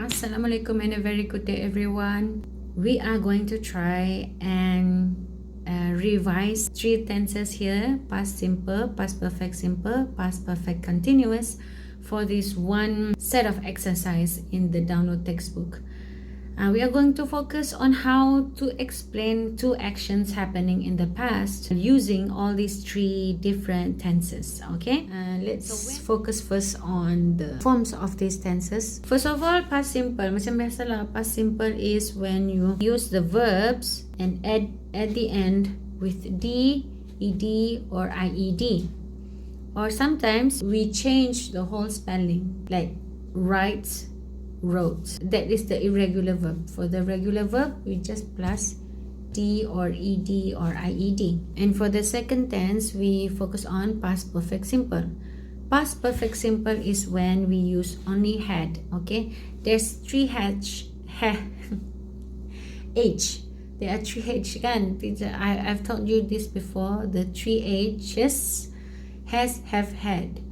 Assalamualaikum and a very good day everyone. We are going to try and revise three tenses here: past simple, past perfect simple, past perfect continuous, for this one set of exercise in the download textbook. We are going to focus on how to explain two actions happening in the past using all these three different tenses. Okay, let's focus first on the forms of these tenses. First of all, past simple. Macam biasalah, past simple is when you use the verbs and add at the end with d, ed, or ied. Or sometimes we change the whole spelling, like writes, wrote. That is the irregular verb. For the regular verb, we just plus d or ed or ied. And for the second tense, we focus on past perfect simple. Past perfect simple is when we use only had. Okay, there's three h. There are three h kan? I've told you this before. The three h's: has, have, had.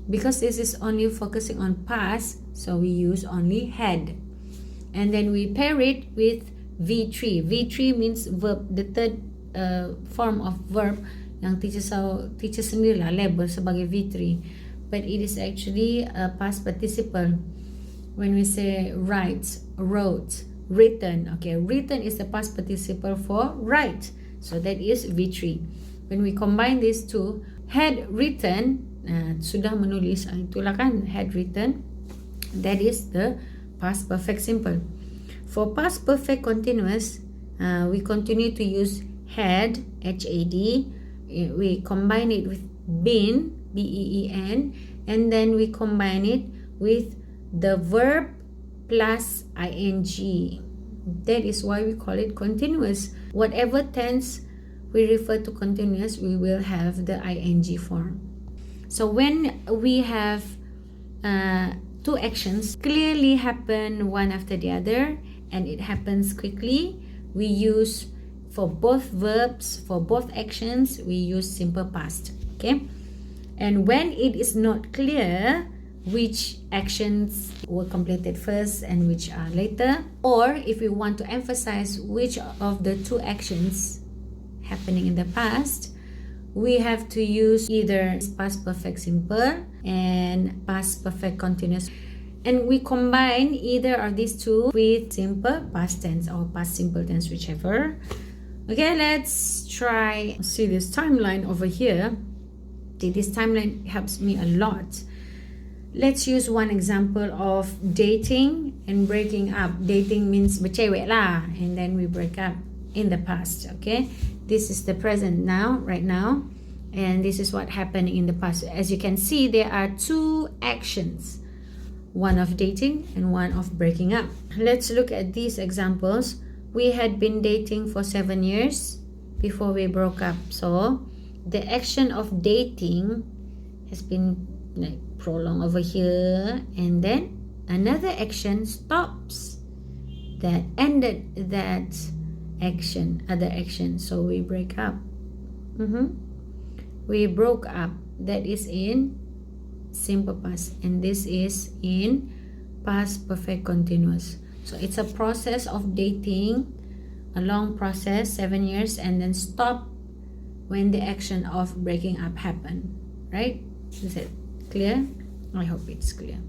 Because this is only focusing on past, so we use only had. And then we pair it with V3. V3 means verb, the third form of verb yang teacher sendirilah label sebagai V3. But it is actually a past participle. When we say writes, wrote, written. Okay, written is the past participle for write. So that is V3. When we combine these two, had written, sudah menulis, itulah kan, had written. That is the past perfect simple. For past perfect continuous, we continue to use had, had. We combine it with been, been, and then we combine it with the verb plus ing. That is why we call it continuous. Whatever tense we refer to continuous, we will have the ing form. So when we have two actions clearly happen one after the other and it happens quickly, we use, for both verbs, for both actions, we use simple past. Okay, and when it is not clear which actions were completed first and which are later, or if we want to emphasize which of the two actions happening in the past, we have to use either past perfect simple and past perfect continuous, and we combine either of these two with simple past tense or past simple tense, whichever. Okay, let's try. See this timeline over here. See, this timeline helps me a lot. Let's use one example of dating and breaking up. Dating means bercewek lah, and then we break up in the past. Okay, this is the present now, right now, and this is what happened in the past. As you can see, there are two actions, one of dating and one of breaking up. Let's look at these examples. We had been dating for 7 years before we broke up. So the action of dating has been like prolonged over here, and then another action stops that ended that action, other action. So we break up. We broke up. That is in simple past, and this is in past perfect continuous. So it's a process of dating, a long process, 7 years, and then stop when the action of breaking up happened. Right? Is it clear? I hope it's clear.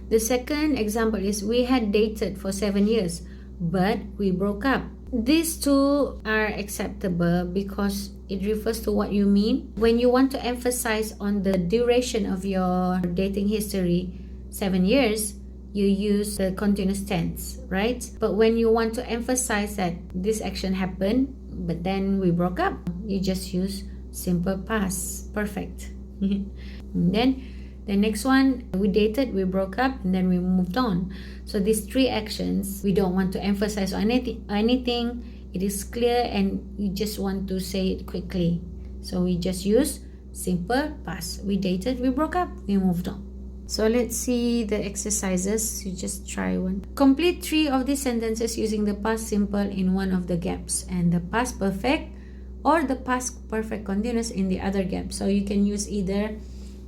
The second example is we had dated for 7 years, but we broke up. These two are acceptable because it refers to what you mean. When you want to emphasize on the duration of your dating history, 7 years, you use the continuous tense, right? But when you want to emphasize that this action happened, but then we broke up, you just use simple past perfect. And then the next one, we dated, we broke up, and then we moved on. So these three actions, we don't want to emphasize on anything. It is clear and you just want to say it quickly. So we just use simple past. We dated, we broke up, we moved on. So let's see the exercises. You just try one. Complete 3 of these sentences using the past simple in one of the gaps and the past perfect or the past perfect continuous in the other gap. So you can use either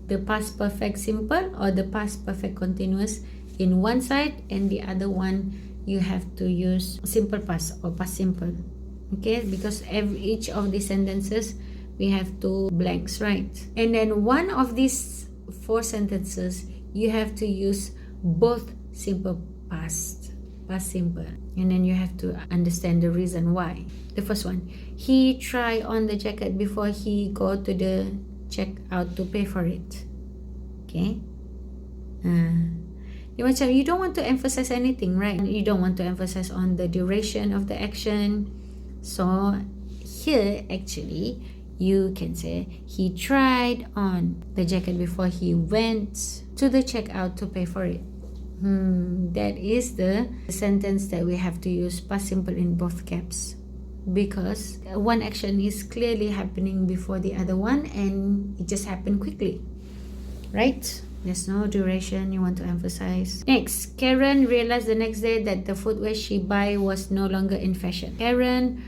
the past perfect simple or the past perfect continuous in one side, and the other one you have to use simple past or past simple. Okay, because each of these sentences we have two blanks, right? And then one of these 4 sentences you have to use both simple past simple, and then you have to understand the reason why. The first one, he tried on the jacket before he go to the checkout to pay for it. Okay, macam you don't want to emphasize anything, right? You don't want to emphasize on the duration of the action. So here actually you can say he tried on the jacket before he went to the checkout to pay for it. That is the sentence that we have to use past simple in both caps, because one action is clearly happening before the other one and it just happened quickly, right? There's no duration you want to emphasize. Next, Karen realized the next day that the footwear she buy was no longer in fashion. Karen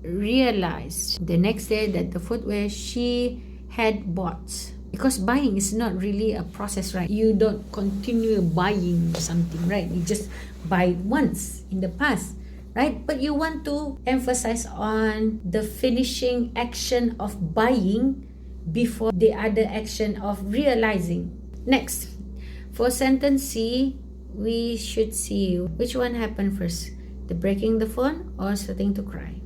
realized the next day that the footwear she had bought, because buying is not really a process, right? You don't continue buying something, right? You just buy once in the past, right? But you want to emphasize on the finishing action of buying before the other action of realizing. Next, for sentence C, we should see which one happened first, the breaking the phone or starting to cry.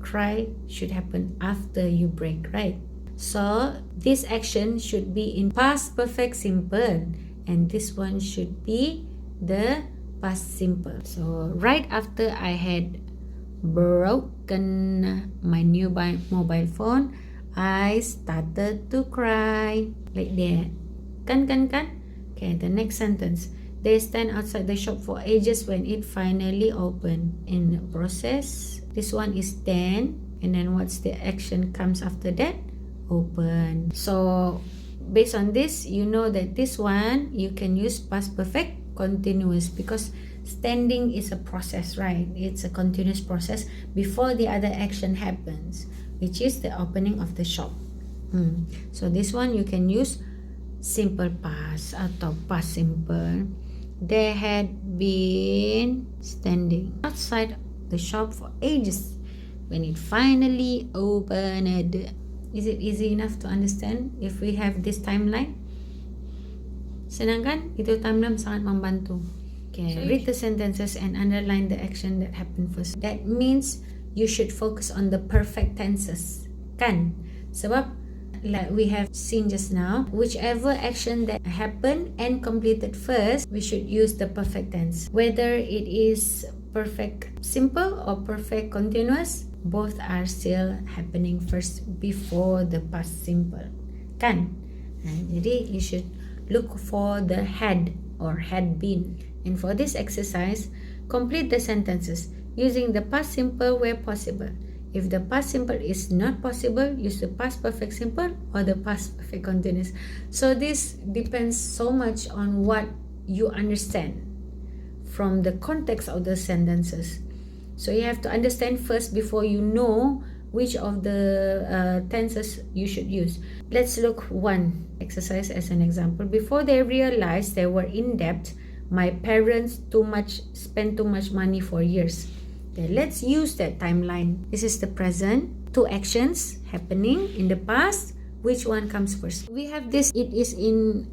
Cry should happen after you break, right? So this action should be in past perfect simple, and this one should be the past simple. So right after I had broken my new mobile phone, I started to cry, like that. Kan? Okay, the next sentence. They stand outside the shop for ages when it finally opened. In the process, this one is stand, and then what's the action comes after that? Open. So based on this, you know that this one you can use past perfect continuous, because standing is a process, right? It's a continuous process before the other action happens, which is the opening of the shop. So this one you can use simple past atau past simple. They had been standing outside the shop for ages when it finally opened. Is it easy enough to understand if we have this timeline? Senang kan? Itu timeline sangat membantu. Okay, read the sentences and underline the action that happened first. That means you should focus on the perfect tenses, kan? Sebab like we have seen just now, whichever action that happened and completed first, we should use the perfect tense. Whether it is perfect simple or perfect continuous, both are still happening first before the past simple, kan? Jadi you should look for the had or had been. And for this exercise, complete the sentences using the past simple where possible. If the past simple is not possible, use the past perfect simple or the past perfect continuous. So this depends so much on what you understand from the context of the sentences. So you have to understand first before you know which of the tenses you should use. Let's look one exercise as an example. Before they realized they were in debt, my parents spent too much money for years. Okay, let's use that timeline. This is the present, two actions happening in the past. Which one comes first? We have this, it is in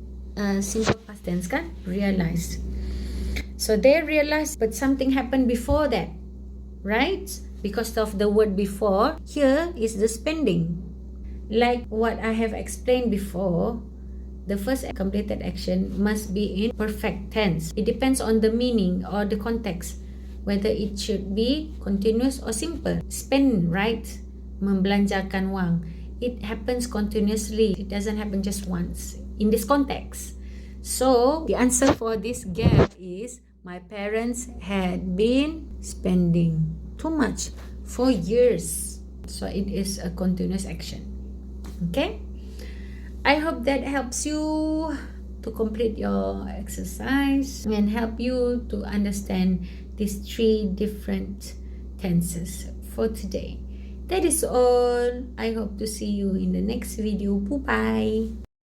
simple past tense, kan? Realized. So they realized, but something happened before that, right? Because of the word before, here is the spending. Like what I have explained before, the first completed action must be in perfect tense. It depends on the meaning or the context, whether it should be continuous or simple. Spend, right? Membelanjakan wang. It happens continuously. It doesn't happen just once in this context. So the answer for this gap is my parents had been spending too much for years. So it is a continuous action. Okay? I hope that helps you to complete your exercise and help you to understand these 3 different tenses for today. That is all. I hope to see you in the next video. Bye-bye.